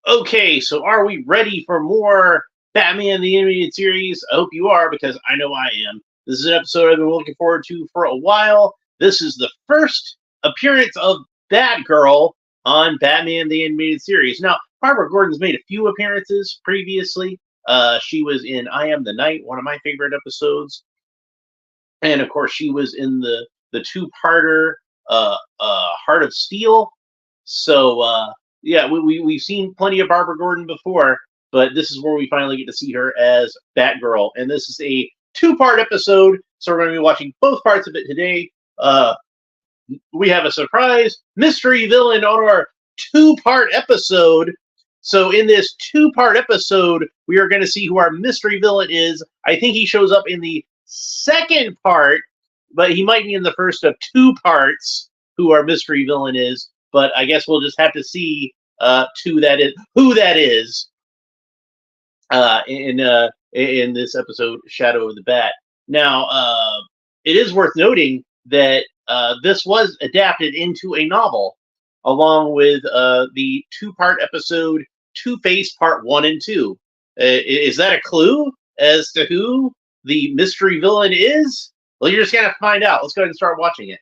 Okay, so are we ready for more Batman the Animated Series? I hope you are, because I know I am. This is an episode I've been looking forward to for a while. This is the first appearance of Batgirl on Batman the Animated Series. Now, Barbara Gordon's made a few appearances previously. She was in I Am the Night, one of my favorite episodes. And of course, she was in the two-parter Heart of Steel. So yeah, we've seen plenty of Barbara Gordon before, but this is where we finally get to see her as Batgirl, and this is a two-part episode. So we're going to be watching both parts of it today. We have a surprise mystery villain on our two-part episode. So in this two-part episode, we are going to see who our mystery villain is. I think he shows up in the second part, but he might be in the first of two parts who our mystery villain is. But I guess we'll just have to see who that is in this episode, Shadow of the Bat. Now, it is worth noting that this was adapted into a novel, along with the two-part episode Two-Face Part 1 and 2. Is that a clue as to who the mystery villain is? Well, you're just going to find out. Let's go ahead and start watching it.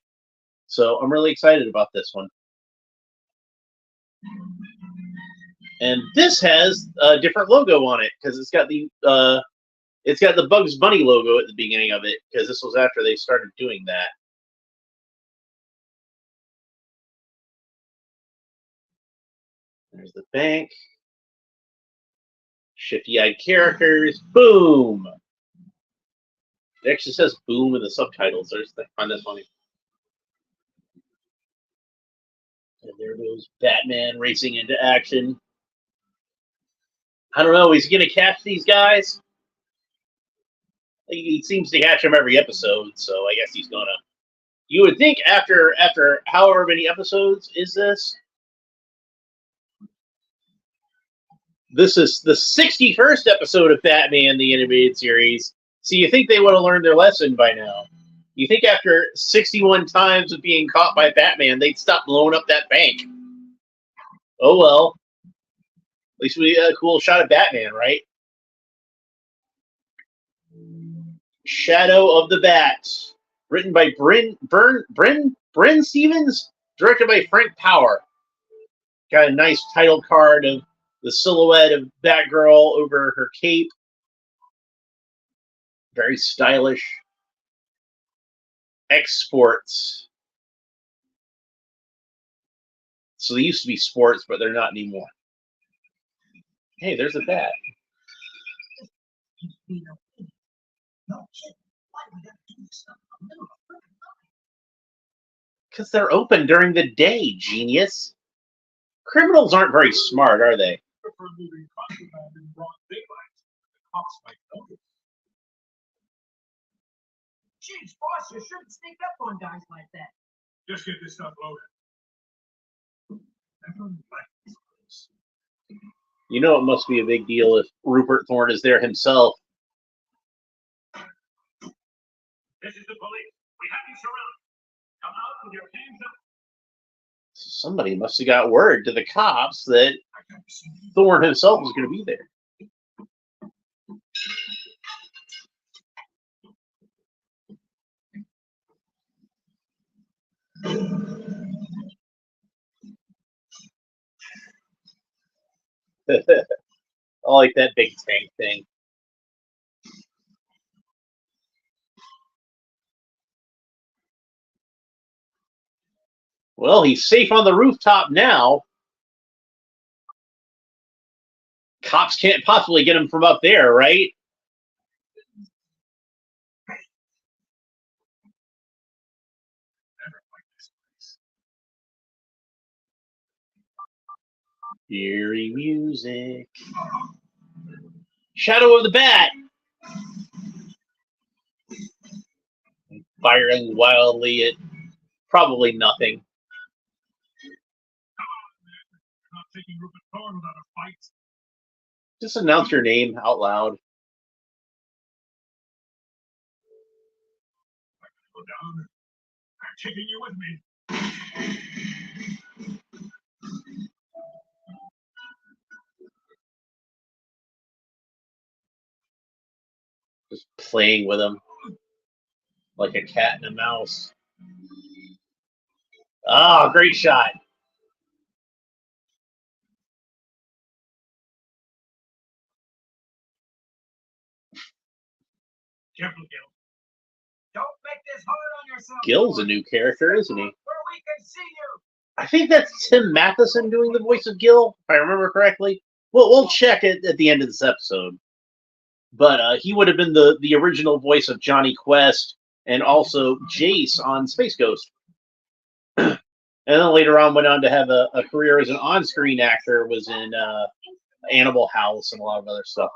So I'm really excited about this one. And this has a different logo on it because it's got the Bugs Bunny logo at the beginning of it, because this was after they started doing that. There's the bank. Shifty-eyed characters. Boom! It actually says boom in the subtitles. I find that funny. And there goes Batman racing into action. I don't know. He's going to catch these guys. He seems to catch them every episode, so I guess he's going to. You would think after however many episodes is this? This is the 61st episode of Batman the Animated Series. So you think they would have learned their lesson by now. You think after 61 times of being caught by Batman, they'd stop blowing up that bank. Oh well. At least we got a cool shot of Batman, right? Shadow of the Bat. Written by Bryn Stevens, directed by Frank Power. Got a nice title card of the silhouette of Batgirl over her cape. Very stylish. Exports. So they used to be sports, but they're not anymore. Hey, there's a bat. Because they're open during the day, genius. Criminals aren't very smart, are they? Jeez, boss, you shouldn't sneak up on guys like that. Just get this stuff loaded. You know it must be a big deal if Rupert Thorne is there himself. This is the police. We have you surrounded. Come out with your hands up. Somebody must have got word to the cops that Thorne himself was going to be there. I like that big tank thing. Well, he's safe on the rooftop now. Cops can't possibly get him from up there, right? Eerie music. Shadow of the Bat. Firing wildly at probably nothing. You're not taking Rupert Thorne without a fight. Just announce your name out loud. I'm gonna go down. I'm taking you with me. Just playing with him like a cat and a mouse. Oh, great shot. Careful, Gil. Don't make this hard on yourself. Gil's a new character, isn't he? Where we can see you. I think that's Tim Matheson doing the voice of Gil, if I remember correctly. Well, we'll check it at the end of this episode. But he would have been the original voice of Johnny Quest and also Jace on Space Ghost. And then later on went on to have a career as an on-screen actor, was in Animal House and a lot of other stuff.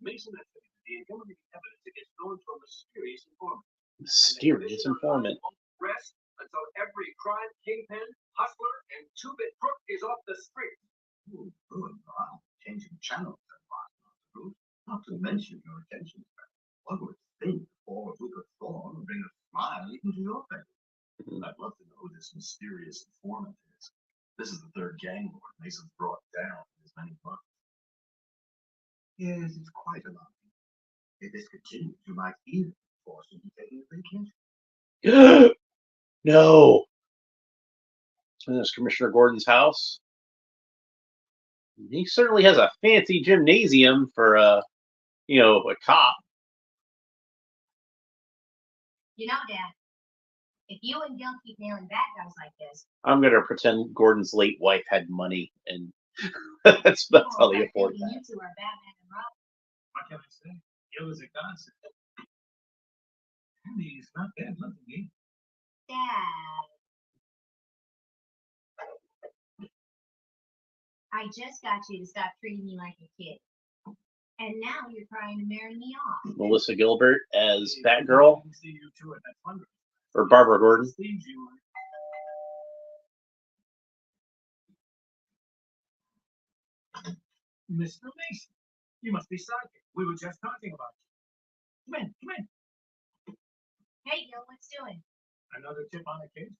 Mason activity the evidence against known for mysterious informant. Mysterious informant. Rest until every crime kingpin, hustler, and two-bit crook is off the street. Good, wow. Changing channels and whatnot. Not to mention your attention span. One would think all we could fall and bring a smile even to your face. I'd love to know who this mysterious informant is. This is the third gang lord Mason's brought down in as many months. Yes, it's quite alarming. If this continues, you might even force him to take a vacation. No. And there's Commissioner Gordon's house. He certainly has a fancy gymnasium for a cop. You know, Dad, if you and Gil keep nailing bad guys like this, I'm gonna pretend Gordon's late wife had money, and that's how they afford thinking that. you two are Batman and Robin. What can I say? Gil is a godsend. And he's not bad looking, Dad. I just got you to stop treating me like a kid. And now you're trying to marry me off. Melissa Gilbert as Batgirl, See you two at that fundraiser. or Barbara Gordon. Seems you Mr. Mason, you must be psychic. We were just talking about you. Come in. Hey, Gil, what's doing? Another tip on the case?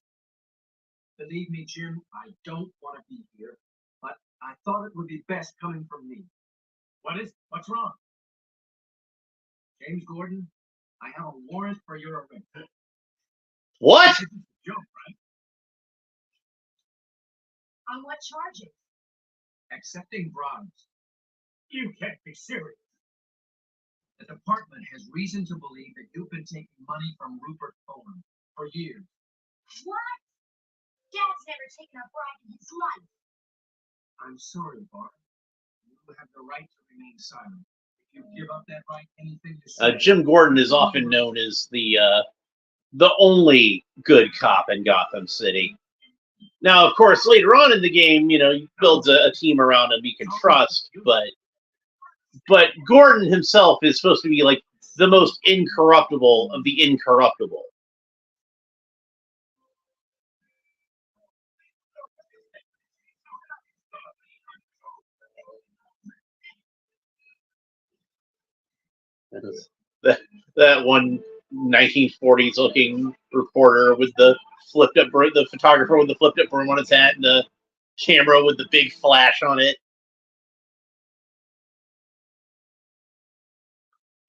Believe me, Jim, I don't want to be here, but I thought it would be best coming from me. What's wrong? James Gordon, I have a warrant for your arrest. What? This is a joke, right? On what charges? Accepting bribes. You can't be serious. The department has reason to believe that you've been taking money from Rupert Cohen for years. What? Dad's never taken a bribe in his life. I'm sorry, Bart. You have the right to remain silent. If you give up that right, anything you say. Jim Gordon is often known as the only good cop in Gotham City. Now, of course, later on in the game, he builds a team around him he can trust, but Gordon himself is supposed to be like the most incorruptible of the incorruptible. That one 1940s looking reporter with the photographer with the flipped up broom on his hat and the camera with the big flash on it.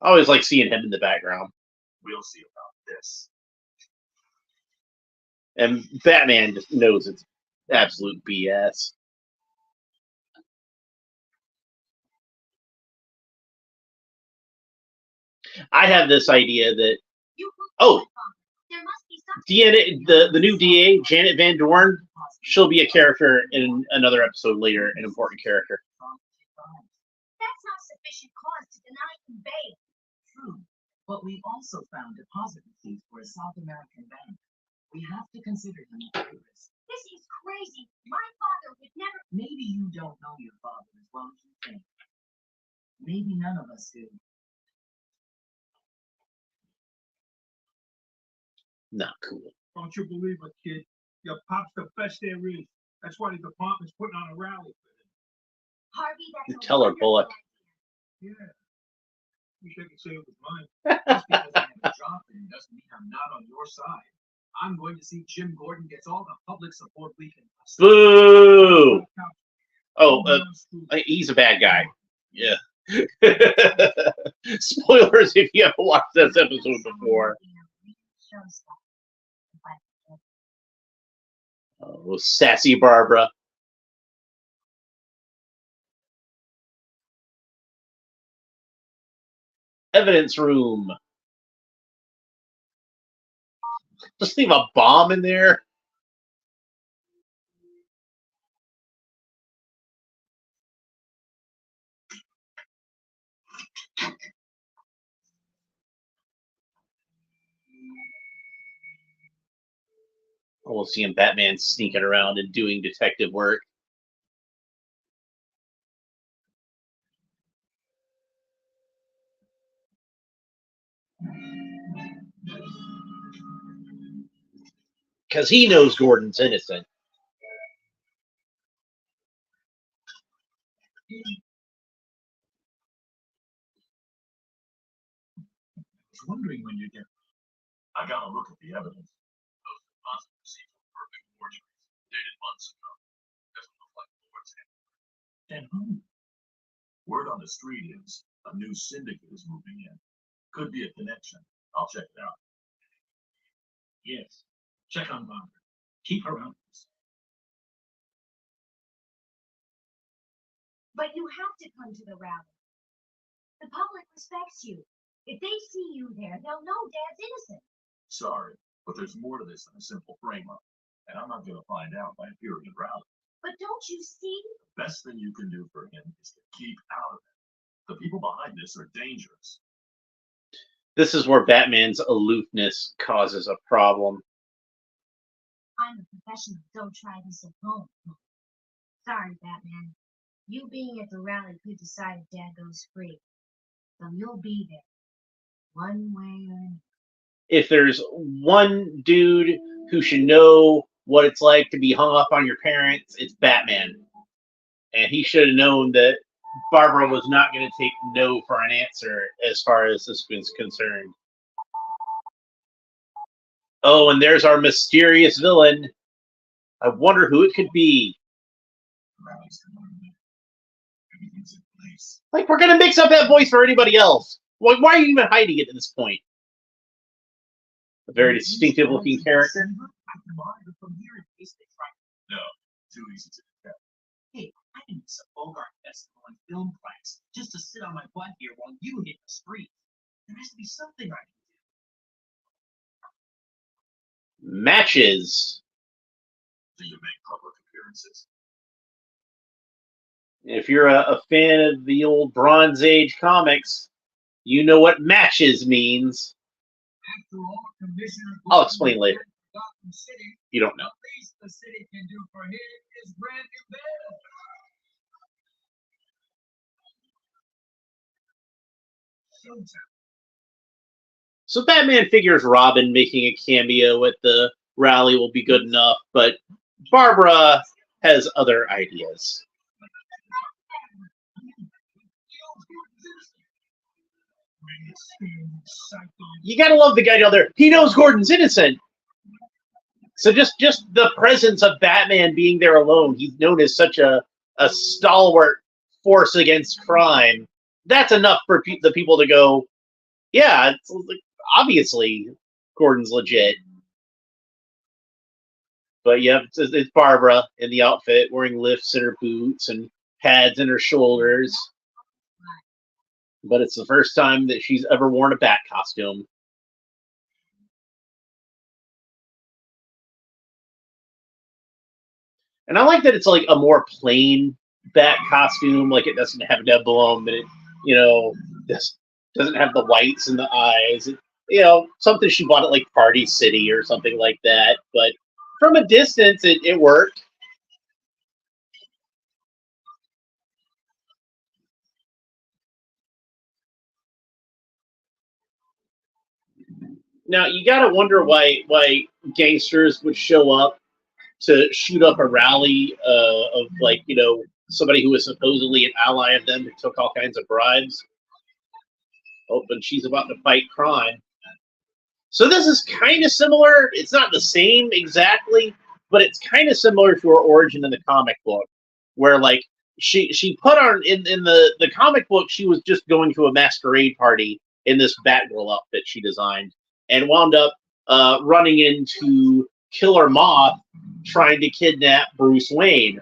I always like seeing him in the background. We'll see about this. And Batman just knows it's absolute BS. I have this idea that There must be something. the new DA, Janet Van Dorn, she'll be a character in another episode later, an important character. That's not sufficient cause to deny him bail. True, but we also found deposit receipts for a South American bank. We have to consider him a high risk. This is crazy. My father would never. Maybe you don't know your father as well as you think. Maybe none of us do. Not cool. Don't you believe it, kid? Your pop's the best there is. That's why the department's putting on a rally for him. Harvey, that's a Tell her, wonderful Bullock. idea. Yeah. Wish I could say it was mine. Just because I have a job there doesn't mean I'm not on your side. I'm going to see Jim Gordon gets all the public support we can. Boo! Oh, he's a bad guy. Yeah. Spoilers if you haven't watched this episode before. Oh, sassy Barbara. Evidence room. Just leave a bomb in there. We'll see him Batman sneaking around and doing detective work. Because he knows Gordon's innocent. I was wondering when you'd get. I gotta look at the evidence. Those deposit receipts were perfect forgeries, dated months ago. Doesn't look like Lord's hand. And who? Word on the street is a new syndicate is moving in. Could be a connection. I'll check it out. Yes. Check on Barbara. Keep her out. But you have to come to the rally. The public respects you. If they see you there, they'll know Dad's innocent. Sorry, but there's more to this than a simple frame-up. And I'm not going to find out by appearing at rally. But don't you see? The best thing you can do for him is to keep out of it. The people behind this are dangerous. This is where Batman's aloofness causes a problem. I'm a professional. Don't try this at home. Sorry, Batman. You being at the rally could decide if Dad goes free. So you'll be there. One way or another. If there's one dude who should know what it's like to be hung up on your parents, it's Batman. And he should have known that Barbara was not going to take no for an answer as far as this was concerned. Oh, and there's our mysterious villain. I wonder who it could be. Like, we're going to mix up that voice for anybody else. Why are you even hiding it at this point? A very distinctive looking character. No, too easy to detect. Hey, I can miss a Bogart festival and film class just to sit on my butt here while you hit the street. There has to be something I can do. Matches. Do you make public appearances? If you're a fan of the old Bronze Age comics, you know what matches means. After all, Commissioner I'll explain later. Gotham City, You don't know. the least the city can do for him is grant him bail. So Batman figures Robin making a cameo at the rally will be good enough, but Barbara has other ideas. You gotta love the guy down there. He knows Gordon's innocent. So just the presence of Batman being there alone, he's known as such a stalwart force against crime. That's enough for the people to go, yeah, it's like, obviously Gordon's legit. But yeah, it's Barbara in the outfit, wearing lifts in her boots and pads in her shoulders. But it's the first time that she's ever worn a bat costume. And I like that it's like a more plain bat costume, like it doesn't have a balloon, but it, doesn't have the whites in the eyes. Something she bought at like Party City or something like that. But from a distance, it worked. Now you gotta wonder why gangsters would show up to shoot up a rally of somebody who was supposedly an ally of them who took all kinds of bribes. Oh, and she's about to fight crime. So this is kind of similar. It's not the same exactly, but it's kind of similar to her origin in the comic book, where like she put on in the comic book, she was just going to a masquerade party in this Batgirl outfit she designed, and wound up running into Killer Moth trying to kidnap Bruce Wayne.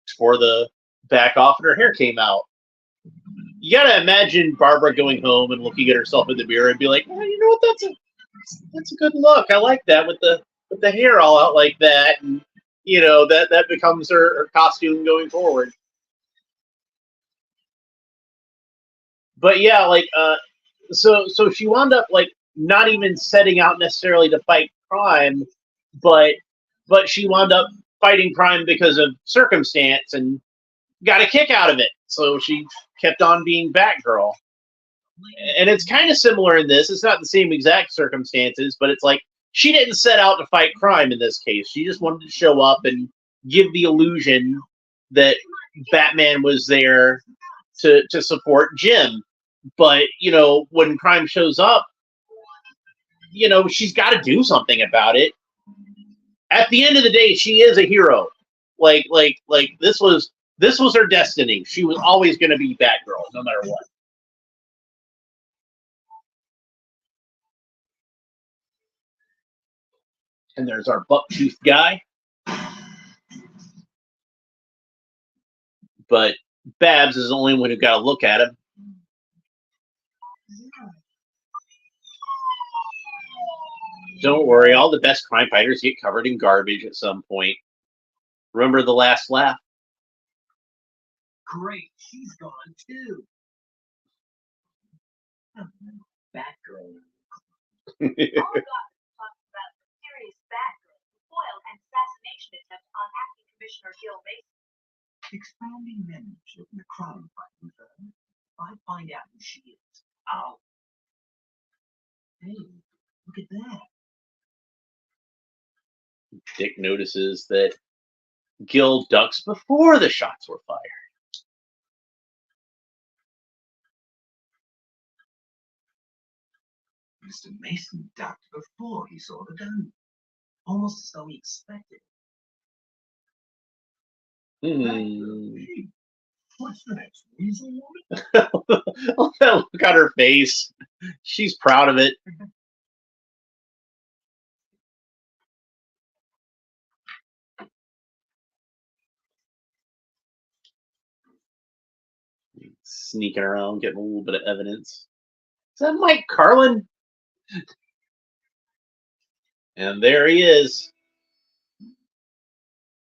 Before the back off and her hair came out. You gotta imagine Barbara going home and looking at herself in the mirror and be like, well, you know what, that's a good look. I like that with the hair all out like that, and you know that becomes her costume going forward. But yeah, like so she wound up like not even setting out necessarily to fight crime, but she wound up fighting crime because of circumstance and got a kick out of it. So she kept on being Batgirl. And it's kind of similar in this. It's not the same exact circumstances, but it's like she didn't set out to fight crime in this case. She just wanted to show up and give the illusion that Batman was there to support Jim. But, you know, when crime shows up, you know, she's got to do something about it. At the end of the day, she is a hero. Like this was her destiny. She was always going to be Batgirl, no matter what. And there's our buck-toothed guy. But Babs is the only one who got to look at him. Don't worry, all the best crime fighters get covered in garbage at some point. Remember the last laugh? Great, she's gone too. Batgirl. All gossip talks about the mysterious Batgirl who foiled an assassination attempt on acting Commissioner Gil Mason. Expanding membership in the crime fighting firm. If I find out who she is, I'll. Hey, look at that. Dick notices that Gil ducks before the shots were fired. Mr. Mason ducked before he saw the gun. Almost as though he expected Hey, what's the next weasel woman? Look at that look on her face. She's proud of it. Sneaking around, getting a little bit of evidence. Is that Mike Carlin? And there he is.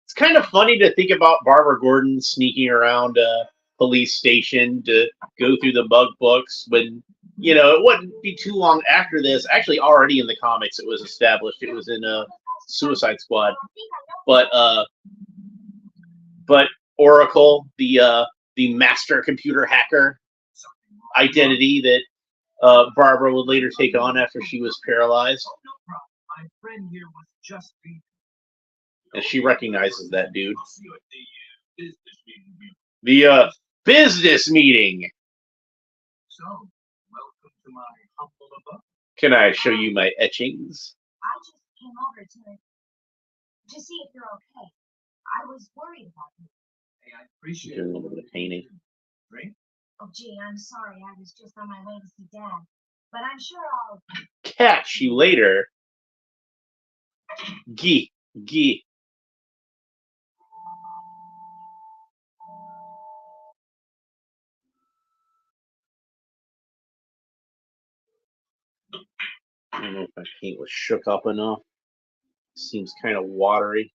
It's kind of funny to think about Barbara Gordon sneaking around a police station to go through the bug books when, you know, it wouldn't be too long after this. Actually, already in the comics, it was established. It was in Suicide Squad. But Oracle, the master computer hacker identity that Barbara would later take on after she was paralyzed. Oh, no problem. My friend here was just reading. And she recognizes that dude. I'll see you at the business meeting. The business meeting. So, welcome to my humble abode. Can I show you my etchings? I just came over to see if you're okay. I was worried about you. Hey, I appreciate Doing a little bit of painting. Great. Oh, gee, I'm sorry. I was just on my way to see Dad. But I'm sure I'll... Catch you later. Gee. I don't know if my paint was shook up enough. Seems kind of watery.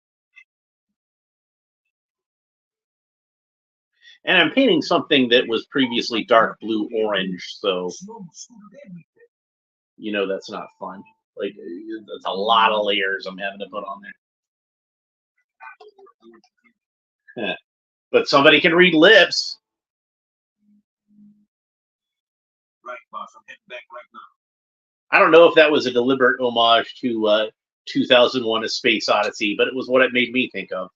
And I'm painting something that was previously dark blue orange, so you know that's not fun. Like, that's a lot of layers I'm having to put on there. But somebody can read lips. Right, boss. I'm heading back right now. I don't know if that was a deliberate homage to 2001: A Space Odyssey, but it was what it made me think of.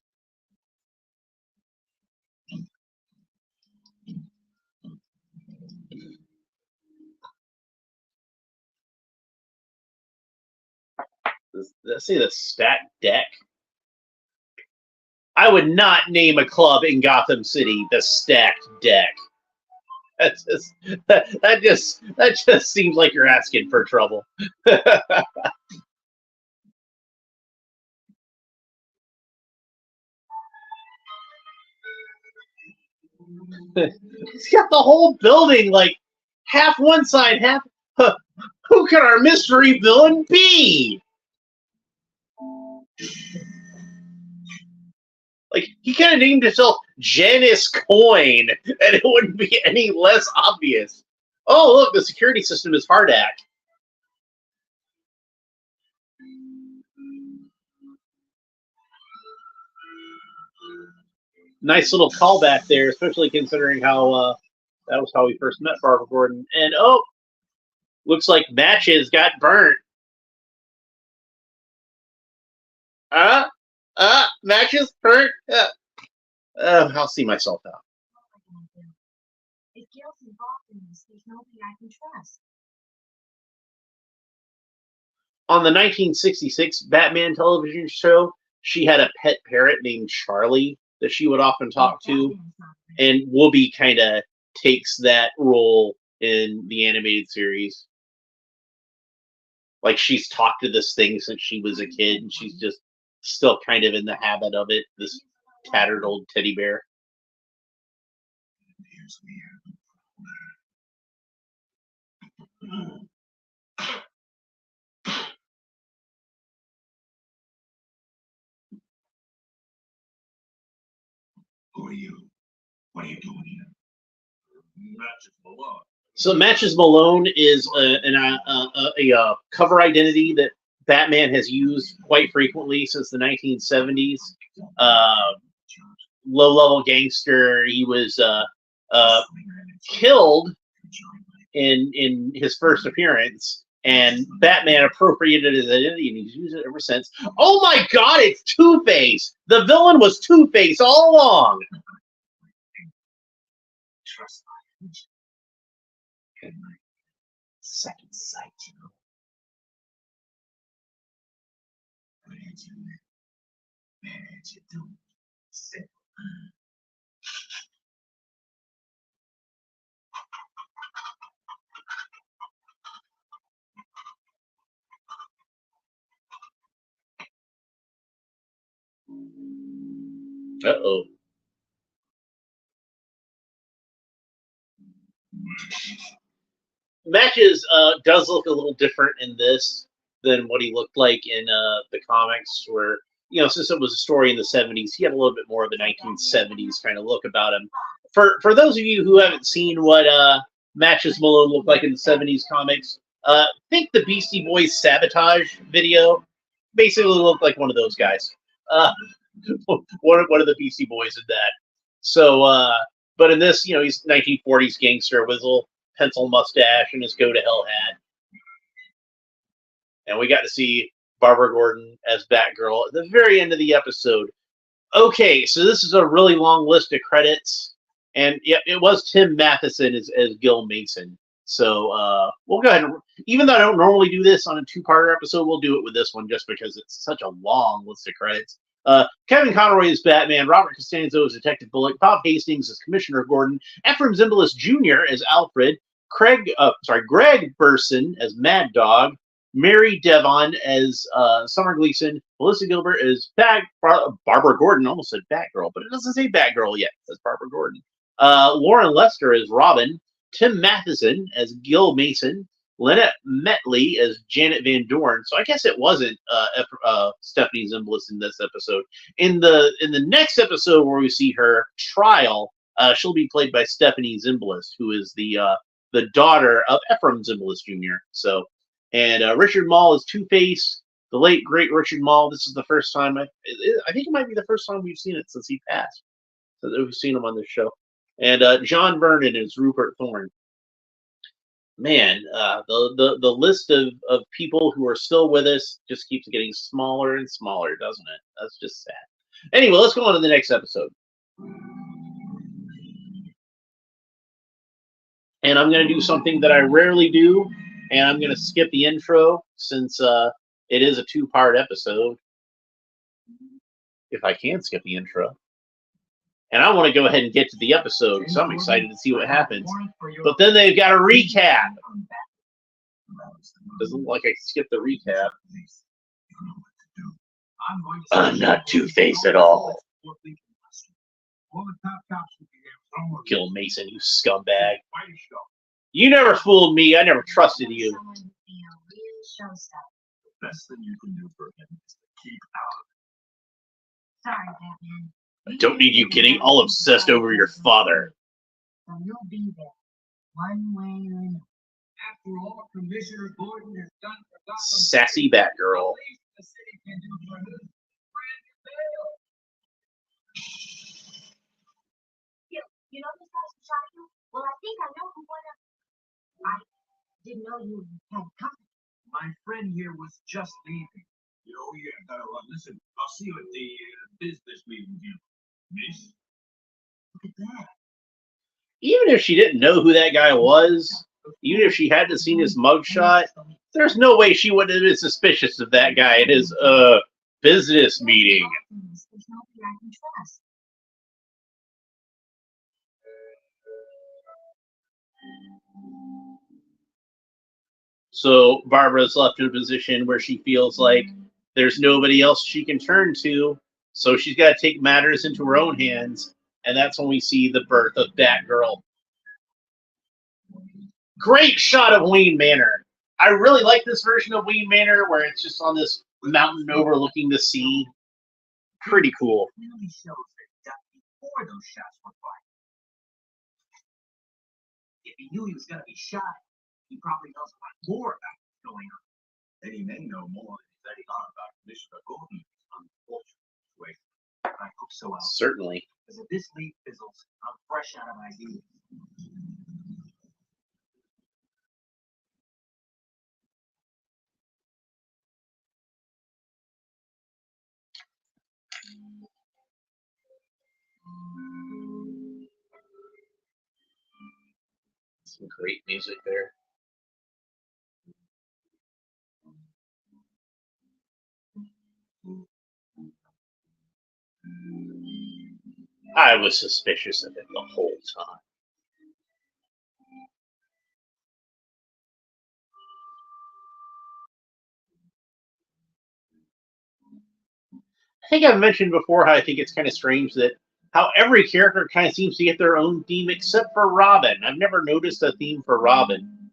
Let's see the stat deck. I would not name a club in Gotham City the Stacked Deck. That just seems like you're asking for trouble. He's got the whole building like half one side, half. Who could our mystery villain be? Like, he could have named himself Janice Coin, and it wouldn't be any less obvious. Oh, look, the security system is Hardak. Nice little callback there, especially considering how that was how we first met Barbara Gordon. And oh, looks like Matches got burnt. Matches burnt. I'll see myself out. If Gil's involved in this, there's nobody I can trust. On the 1966 Batman television show, she had a pet parrot named Charlie that she would often talk to, and Whoopi kind of takes that role in the animated series. Like, she's talked to this thing since she was a kid, and she's just still kind of in the habit of it, this tattered old teddy bear. Who are you? What are you doing here? Matches Malone. So Matches Malone is a cover identity that Batman has used quite frequently since the 1970s. Low-level gangster. He was killed in his first appearance, and Batman appropriated his identity, and he's used it ever since. Oh my God, it's Two-Face! The villain was Two-Face all along! Trust my vision. And my second sight, you know. What did you do? Man, you do. Simple. Uh-oh. Matches does look a little different in this than what he looked like in the comics, where, you know, since it was a story in the 70s, he had a little bit more of the 1970s kind of look about him. For those of you who haven't seen what Matches Malone looked like in the 70s comics, think the Beastie Boys Sabotage video basically looked like one of those guys. One of the Beastie Boys did that. So, but in this, you know, he's 1940s gangster with his little pencil mustache and his go to hell hat. And we got to see Barbara Gordon as Batgirl at the very end of the episode. Okay, so this is a really long list of credits. And yeah, it was Tim Matheson as Gil Mason. So we'll go ahead and, even though I don't normally do this on a two-parter episode, we'll do it with this one just because it's such a long list of credits. Kevin Conroy as Batman, Robert Costanzo as Detective Bullock, Bob Hastings as Commissioner Gordon, Ephraim Zimbalist Jr. as Alfred, Greg Burson as Mad Dog, Mary Devon as Summer Gleason, Melissa Gilbert as Barbara Gordon, almost said Batgirl, but it doesn't say Batgirl yet. It says Barbara Gordon. Lauren Lester as Robin, Tim Matheson as Gil Mason, Lynette Metley as Janet Van Dorn. So I guess it wasn't Stephanie Zimbalist in this episode. In the next episode where we see her trial, she'll be played by Stephanie Zimbalist, who is the daughter of Ephraim Zimbalist Jr. So, and Richard Mall is Two-Face, the late great Richard Mall. This is the first time I think it might be the first time we've seen it since he passed. So we've seen him on this show. And John Vernon is Rupert Thorne. Man, the list of people who are still with us just keeps getting smaller and smaller, doesn't it? That's just sad. Anyway, let's go on to the next episode. And I'm going to do something that I rarely do, and I'm going to skip the intro since it is a two-part episode. if I can skip the intro. And I want to go ahead and get to the episode, so I'm excited to see what happens. But then they've got a recap. Doesn't look like I skipped the recap. I'm not Two-Face at all. Kill Mason, you scumbag. You never fooled me. I never trusted you. Someone who'd be a real showstopper. The best thing you can do for him is to keep out Sorry, Batman. I don't need you getting all obsessed over your father. So you'll be there, one way or another. After all, Commissioner Gordon has done for Gotham. Sassy Batgirl. The least the city can do for his friend Bale. You know this guy's shot you? Well, I think I know who won up. I didn't know you had company. My friend here was just leaving. Oh, yeah. Listen, I'll see you at the business meeting here. Miss? Look at that. Even if she didn't know who that guy was, even if she hadn't seen his mugshot, there's no way she would have been suspicious of that guy at his business meeting. There's nobody I can trust. So Barbara's left in a position where she feels like there's nobody else she can turn to, so she's got to take matters into her own hands, and that's when we see the birth of Batgirl. Great shot of Wayne Manor. I really like this version of Wayne Manor where it's just on this mountain overlooking the sea. Pretty cool. It really shows that he died before those shots were fired. If he knew he was going to be shot, he probably knows a lot more about what's going on. And he may know more than he's letting on about Commissioner Gordon's unfortunate situation. I hope so, Al. Certainly. Because if this lead fizzles, I'm fresh out of ideas. Some great music there. I was suspicious of it the whole time. I think I've mentioned before how I think it's kind of strange that how every character kind of seems to get their own theme except for Robin. I've never noticed a theme for Robin.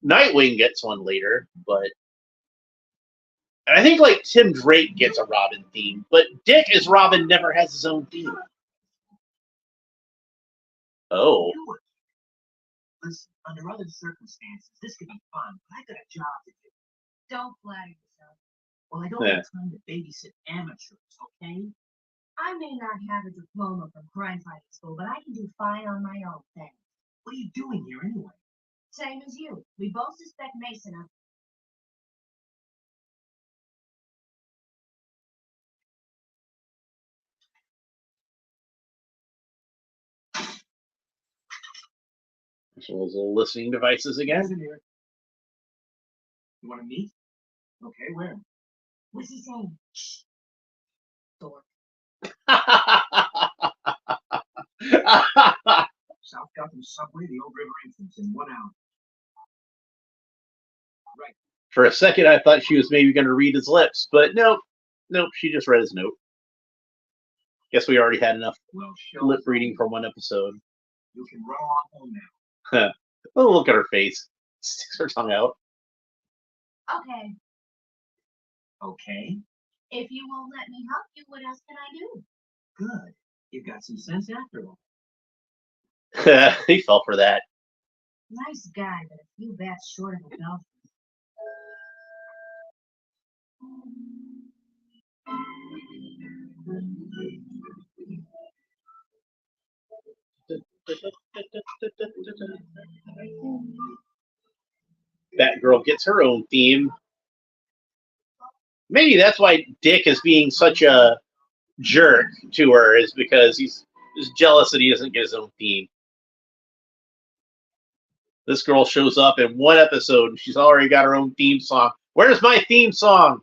Nightwing gets one later, but and I think like Tim Drake gets a Robin theme, but Dick as Robin never has his own theme. Oh. Listen, under other circumstances, this could be fun, but I got a job to do. Don't flatter yourself. Well, I don't have time to babysit amateurs, okay? I may not have a diploma from crime fighting school, but I can do fine on my own thing. What are you doing here anyway? Same as you. We both suspect Mason of. So those little listening devices again. Listen here. You want to meet? Okay, where? What's he saying? Shh. Dork. South Gotham subway, the old river entrance in 1 hour. Right. For a second, I thought she was maybe going to read his lips, but nope. Nope, she just read his note. Guess we already had enough Well, lip reading for one episode. You can run on home now. Oh, look at her face. Sticks her tongue out. Okay. Okay, If you won't let me help you, what else can I do? good. You've got some sense after all. He fell for that. Nice guy, but a few bats short of a belt. Batgirl gets her own theme. Maybe that's why Dick is being such a jerk to her, is because he's jealous that he doesn't get his own theme. This girl shows up in one episode and she's already got her own theme song. Where's my theme song?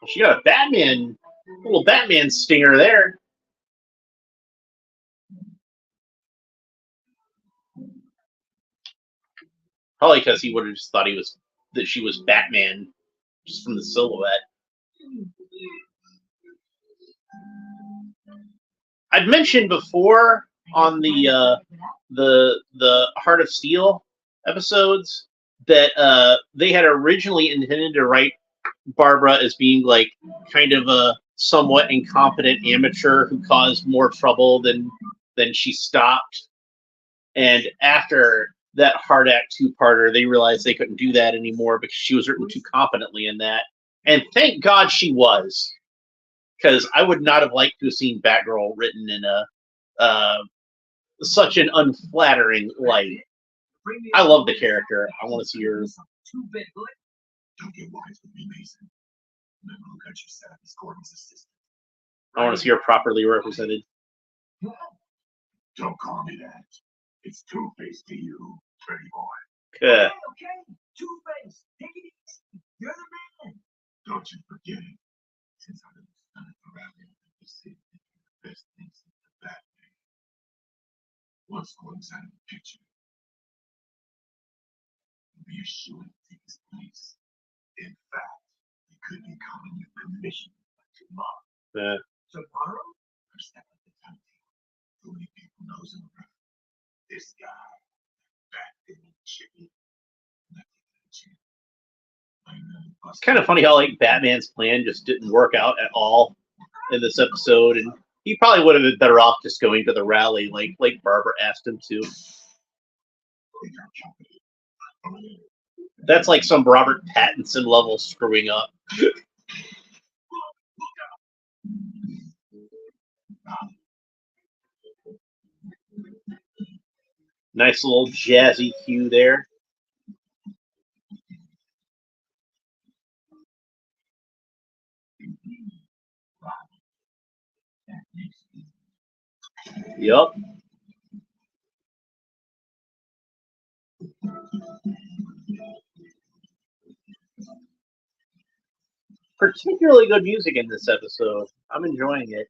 She got a little Batman stinger there. Probably because he would have just thought that she was Batman just from the silhouette. I'd mentioned before on the Heart of Steel episodes that they had originally intended to write Barbara as being like kind of a somewhat incompetent amateur who caused more trouble than she stopped. And after that Hard Act 2-parter, they realized they couldn't do that anymore because she was written too competently in that. And thank God she was, because I would not have liked to have seen Batgirl written in a such an unflattering light. I love the character. I want to see her. Don't get wise with me, Mason. Remember who got you set up as Gordon's assistant. I want to see her properly represented. Don't call me that. It's Two-Face to you, pretty boy. Okay. Okay. Two-Face. Take it easy. You're the man. Don't you forget it. Since I've been stunning around in the city, the best things since the Batman. Once Gordon's out of the picture, reassuring takes place. In fact, he could be calling you commissioner tomorrow. Tomorrow? First step at the time. Too many people knows him around. This guy, Batman, chicken. It's kind of funny how like Batman's plan just didn't work out at all in this episode, and he probably would have been better off just going to the rally like Barbara asked him to. That's like some Robert Pattinson level screwing up. Nice little jazzy cue there. Yup. Particularly good music in this episode. I'm enjoying it.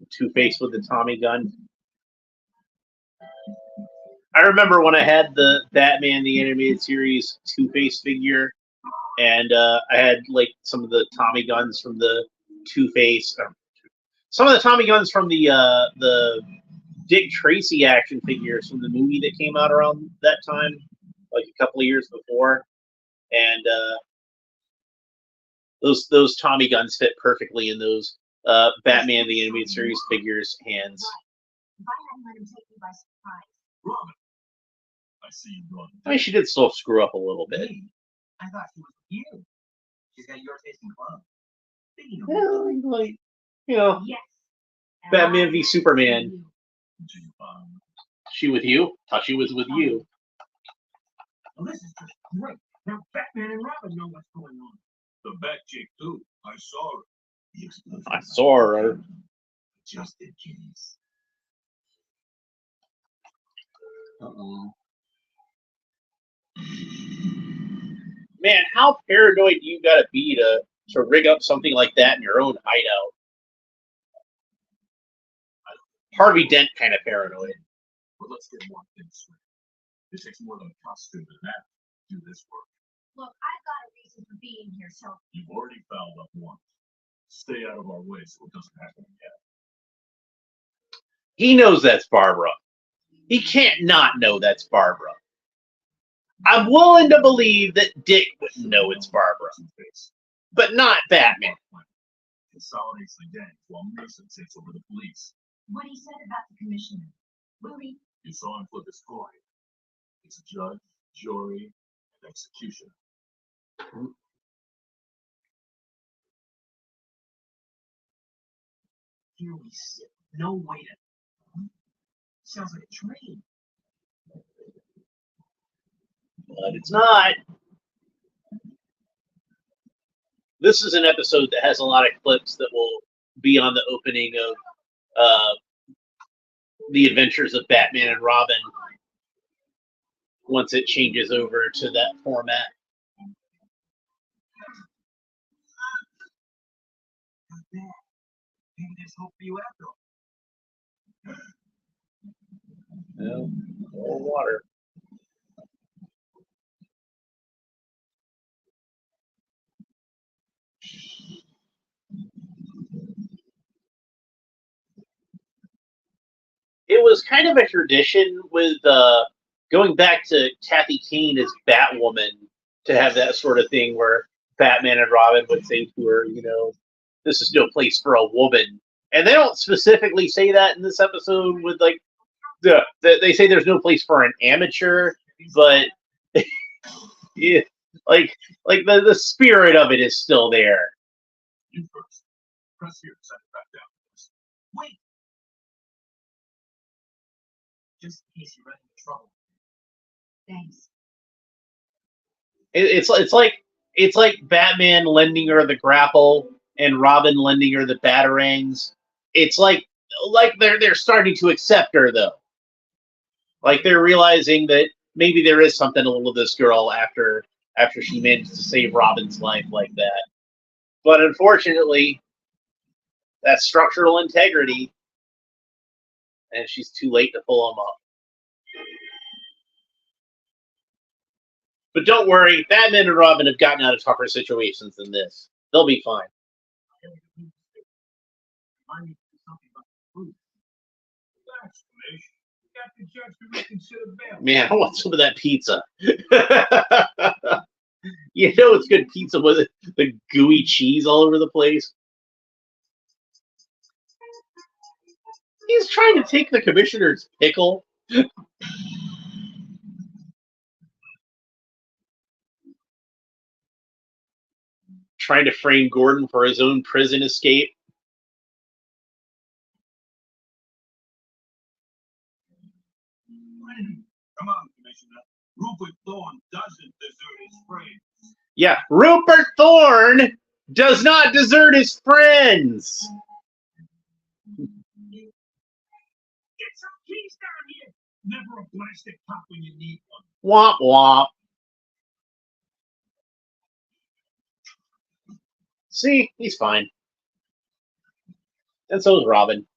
Two-Face with the Tommy gun. I remember when I had the Batman the Animated Series Two-Face figure, and I had like some of the Tommy guns from the Two-Face, some of the Tommy guns from the Dick Tracy action figures from the movie that came out around that time, like a couple of years before, and those Tommy guns fit perfectly in those Batman the Animated Series figures' hands. If I hadn't let him take me by surprise. Robin, I see you going. I mean, she did still screw up a little bit. Hey, I thought she was with you. She's got your taste in clothes. Speaking of Yeah, like, you know, Yes. And Batman I v have Superman. you. She with you? Thought she was with you. well, this is just great. Now Batman and Robin know what's going on. The Bat Chick too. I saw her. The explosion I saw her. just in case. Uh-oh. Man, how paranoid do you gotta be to rig up something like that in your own hideout? Harvey Dent kind of paranoid. But let's get one thing straight. It takes more than a costume and that to do this work. Look, I've got a reason for being here, so You've already fouled up once. Stay out of our way so it doesn't happen again. He knows that's Barbara. He can't not know that's Barbara. I'm willing to believe that Dick wouldn't know it's Barbara, Two-Face. but not Batman. Consolidates the gangs while Mason takes over the police. what he said about the commissioner. Will he? You saw him flip his coin. It's a judge, jury, and executioner. Here we sit. No way to. Sounds like a train. But it's not. This is an episode that has a lot of clips that will be on the opening of The Adventures of Batman and Robin once it changes over to that format. Not bad. Maybe there's hope for you after all. No, more water. It was kind of a tradition with going back to Kathy Kane as Batwoman to have that sort of thing where Batman and Robin would say to her, this is no place for a woman. And they don't specifically say that in this episode with like they say there's no place for an amateur, but yeah, like the spirit of it is still there. You first. Press here and set it back down. Wait. Just in case you run into trouble. Thanks. It's like Batman lending her the grapple and Robin lending her the batarangs. It's like they're starting to accept her though. Like they're realizing that maybe there is something a little to this girl after she managed to save Robin's life like that. But unfortunately, that's structural integrity, and she's too late to pull him up. But don't worry, Batman and Robin have gotten out of tougher situations than this. They'll be fine. I need to do something about the food. That's Commission. You got the judge to reconsider bail. Man, I want some of that pizza. It's good pizza with the gooey cheese all over the place. He's trying to take the commissioner's pickle. Trying to frame Gordon for his own prison escape. Come on, Commissioner. Rupert Thorne doesn't desert his friends. Yeah, Rupert Thorne does not desert his friends. Get some keys down here. Never a plastic pop when you need one. Womp womp. See, he's fine. And so is Robin.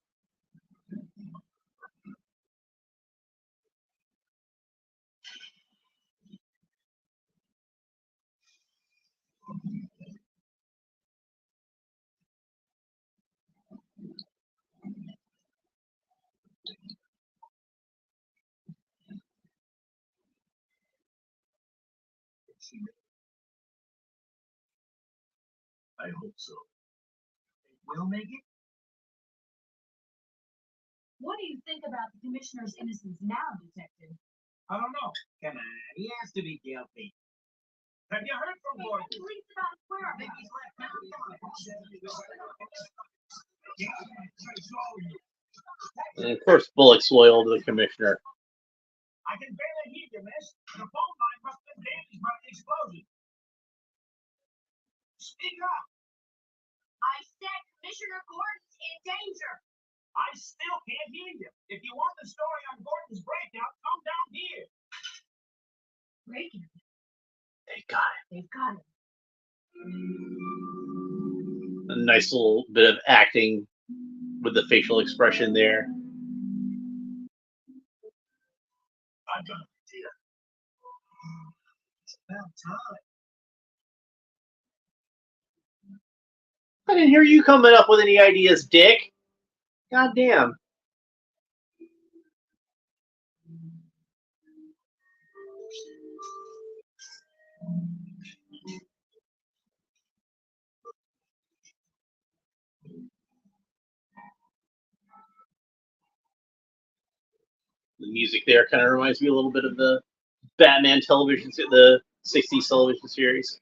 I hope so. We'll make it. What do you think about the commissioner's innocence now, Detective? I don't know. Come on, he has to be guilty. Have you heard from Hey, Gordon? the police about his I think whereabouts. he's left now. And of course, Bullock's loyal to the commissioner. I can barely hear you, miss. The phone line must have been damaged by the explosion. Speak up. I said Commissioner Gordon's in danger. I still can't hear you. If you want the story on Gordon's breakout, come down here. Breaking. They got They've got it. it. A nice little bit of acting with the facial expression there. I've got an idea. It's about time. I didn't hear you coming up with any ideas, Dick. God damn. The music there kind of reminds me a little bit of the Batman television, the 60s television series.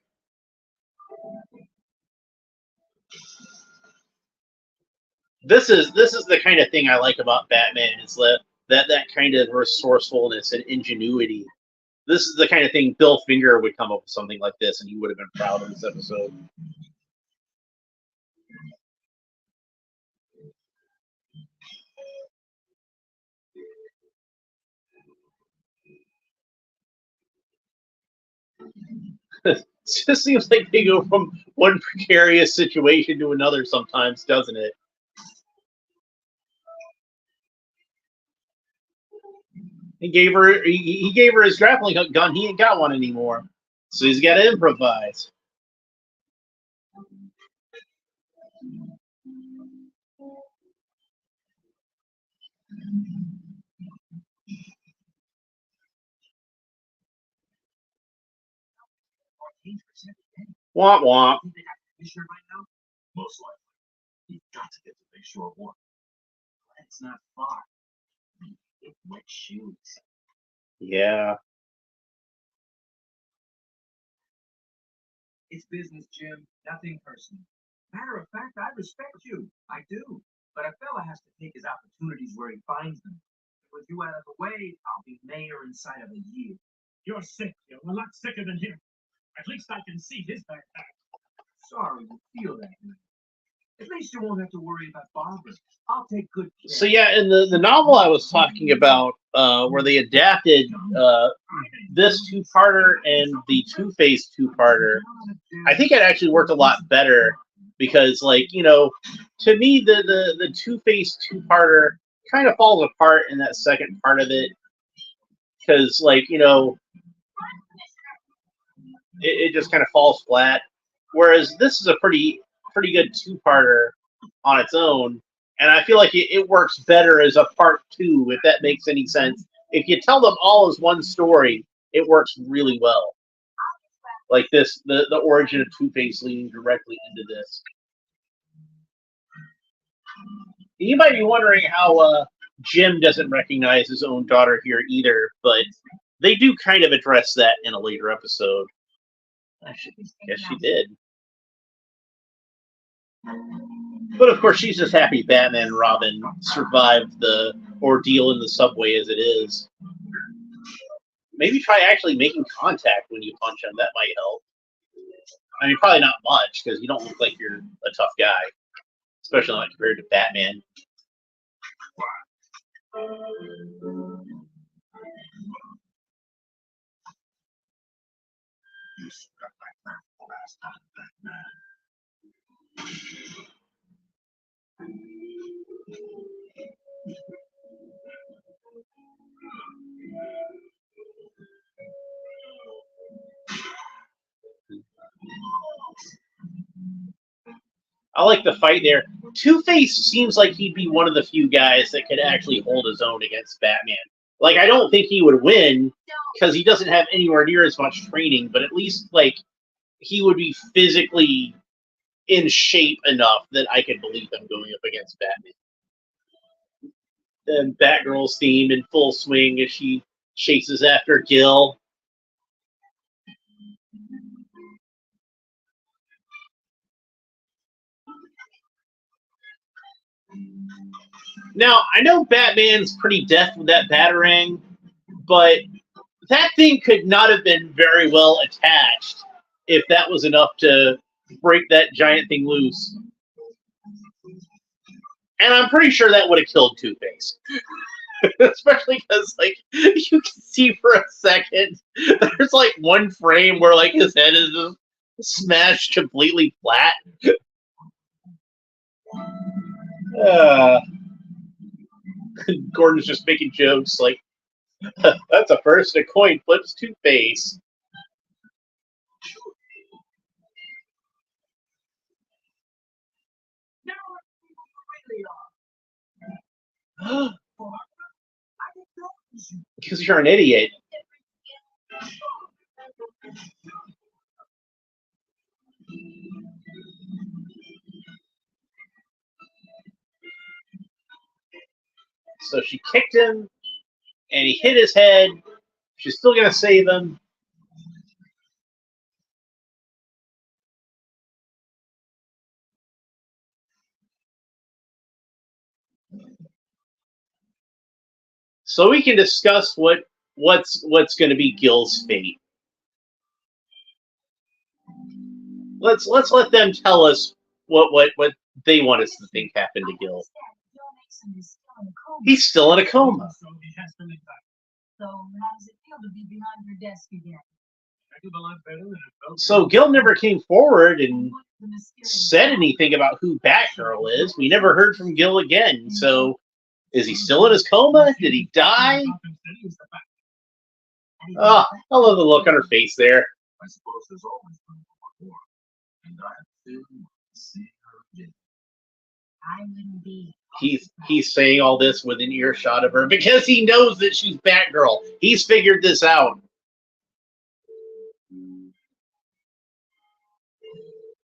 This is the kind of thing I like about Batman, is that kind of resourcefulness and ingenuity. This is the kind of thing Bill Finger would come up with something like this, and he would have been proud of this episode. It just seems like they go from one precarious situation to another sometimes, doesn't it? He gave her his grappling hook gun. He ain't got one anymore, so he's got to improvise. Womp womp. Most likely. You've got to get to Big Shore 1. That's not far. Big wet shoes. Yeah. It's business, Jim. Nothing personal. Matter of fact, I respect you. I do. But a fella has to take his opportunities where he finds them. With you out of the way, I'll be mayor inside of a year. You're sick. You're a lot sicker than him. At least I can see his backpack. Sorry you feel that way. At least you won't have to worry about Barbara. I'll take good care. So yeah, in the novel I was talking about, where they adapted this two-parter and the Two-Face two-parter, I think it actually worked a lot better because, like, you know, to me the Two-Face two-parter kind of falls apart in that second part of it because, like, you know, it just kind of falls flat. Whereas this is a pretty good two-parter on its own, and I feel like it works better as a part two, if that makes any sense. If you tell them all as one story, it works really well. Like this, the origin of Two-Face leading directly into this. You might be wondering how Jim doesn't recognize his own daughter here either, but they do kind of address that in a later episode. Yes, she did. But of course, she's just happy Batman and Robin survived the ordeal in the subway as it is. Maybe try actually making contact when you punch him. That might help. I mean, probably not much, because you don't look like you're a tough guy. Especially not compared to Batman. You struck my back last time, Batman. I like the fight there. Two-Face seems like he'd be one of the few guys that could actually hold his own against Batman. Like, I don't think he would win, because he doesn't have anywhere near as much training, but at least, like, he would be physically in shape enough that I could believe him going up against Batman. And Batgirl's theme in full swing as she chases after Gil. Now, I know Batman's pretty deft with that Batarang, but that thing could not have been very well attached if that was enough to break that giant thing loose. And I'm pretty sure that would have killed Two-Face. Especially because, like, you can see for a second, there's, like, one frame where, like, his head is just smashed completely flat. Gordon's just making jokes like, that's a first a coin flips Two-Face. Because you're an idiot. So she kicked him, and he hit his head. She's still going to save him. So we can discuss what's going to be Gil's fate. Let's let them tell us what they want us to think happened to Gil. He's still in a coma. So he has to live back. So how does it feel to be behind your desk again? Heck of a lot better than it felt. So Gil never came forward and What the mysterious said anything about who Batgirl is. We never heard from Gil again. So is he still in his coma? Did he die? Gotham City is the fact. anything Oh, but I love the look on her face there. I suppose there's always room for more. And I still want to see her again. I wouldn't be. He's saying all this with an earshot of her because he knows that she's Batgirl. He's figured this out.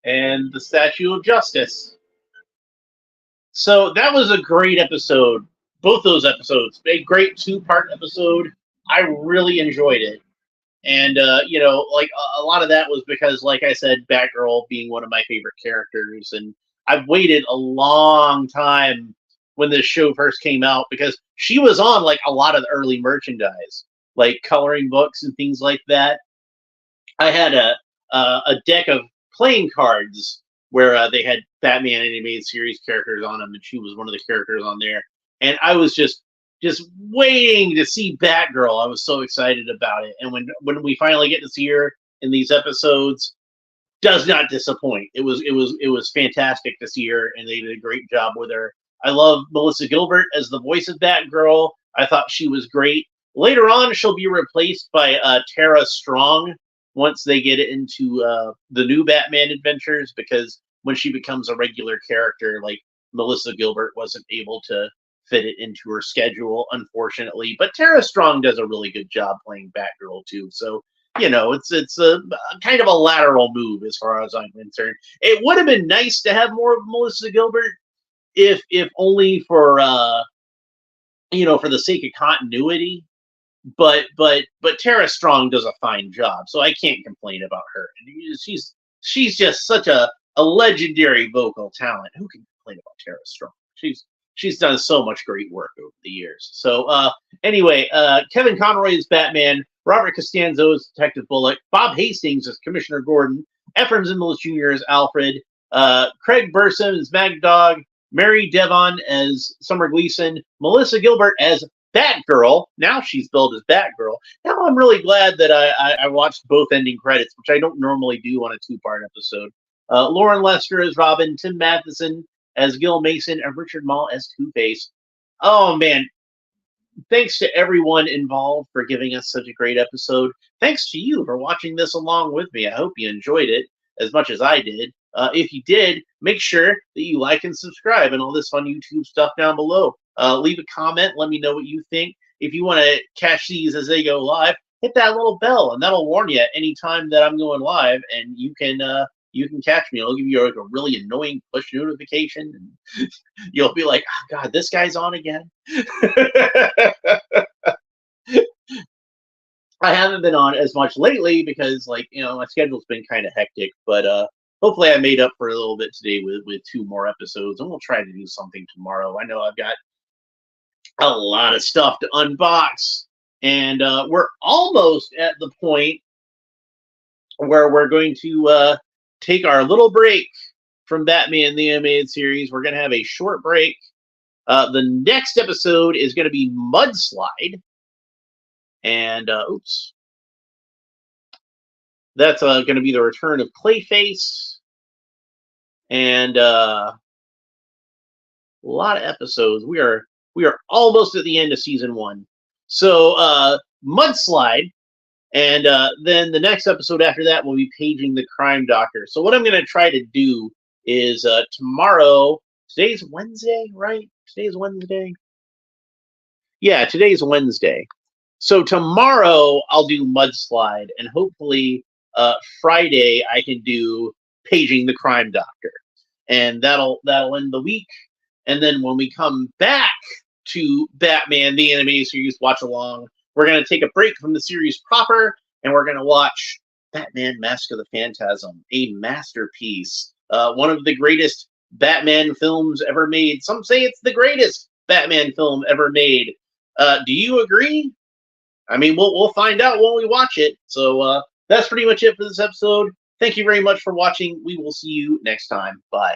And the Statue of Justice. So that was a great episode. Both those episodes. A great two-part episode. I really enjoyed it. And, like a lot of that was because, like I said, Batgirl being one of my favorite characters. And I've waited a long time when this show first came out because she was on, like, a lot of the early merchandise, like coloring books and things like that. I had a deck of playing cards where they had Batman animated series characters on them, and she was one of the characters on there. And I was just waiting to see Batgirl. I was so excited about it. And when we finally get to see her in these episodes, does not disappoint. It was fantastic to see her, and they did a great job with her. I love Melissa Gilbert as the voice of Batgirl. I thought she was great. Later on, she'll be replaced by Tara Strong once they get into the new Batman adventures, because when she becomes a regular character, like, Melissa Gilbert wasn't able to fit it into her schedule, unfortunately. But Tara Strong does a really good job playing Batgirl too. So, it's a kind of a lateral move as far as I'm concerned. It would have been nice to have more of Melissa Gilbert, if only for for the sake of continuity. But Tara Strong does a fine job, so I can't complain about her. She's just such a legendary vocal talent. Who can complain about Tara Strong? She's done so much great work over the years. So anyway, Kevin Conroy is Batman, Robert Costanzo is Detective Bullock, Bob Hastings is Commissioner Gordon, Ephraim Zimbalist Jr. is Alfred, Craig Burson as Mad Dog, Mary Devon as Summer Gleason, Melissa Gilbert as Batgirl. Now she's billed as Batgirl. Now I'm really glad that I watched both ending credits, which I don't normally do on a two-part episode. Lauren Lester as Robin, Tim Matheson as Gil Mason, and Richard Mall as Two-Face. Oh, man. Thanks to everyone involved for giving us such a great episode. Thanks to you for watching this along with me. I hope you enjoyed it as much as I did. If you did, make sure that you like and subscribe and all this fun YouTube stuff down below. Leave a comment. Let me know what you think. If you want to catch these as they go live, hit that little bell, and that'll warn you any time that I'm going live, and you can catch me. It'll give you like a really annoying push notification, and you'll be like, oh, God, this guy's on again. I haven't been on as much lately because, my schedule's been kind of hectic, but hopefully I made up for a little bit today with 2 more episodes, and we'll try to do something tomorrow. I know I've got a lot of stuff to unbox, and we're almost at the point where we're going to take our little break from Batman the Animated Series. We're going to have a short break. The next episode is going to be Mudslide. And, that's going to be the return of Clayface. And a lot of episodes. We are almost at the end of season 1. So, Mudslide. And then the next episode after that will be Paging the Crime Doctor. So what I'm going to try to do is tomorrow, today's Wednesday, right? Today's Wednesday? Yeah, today's Wednesday. So tomorrow I'll do Mudslide, and hopefully Friday I can do Paging the Crime Doctor. And that'll end the week. And then when we come back to Batman the Animated Series Watch Along, we're going to take a break from the series proper, and we're going to watch Batman Mask of the Phantasm, a masterpiece. One of the greatest Batman films ever made. Some say it's the greatest Batman film ever made. Do you agree? I mean, we'll find out when we watch it. So that's pretty much it for this episode. Thank you very much for watching. We will see you next time. Bye.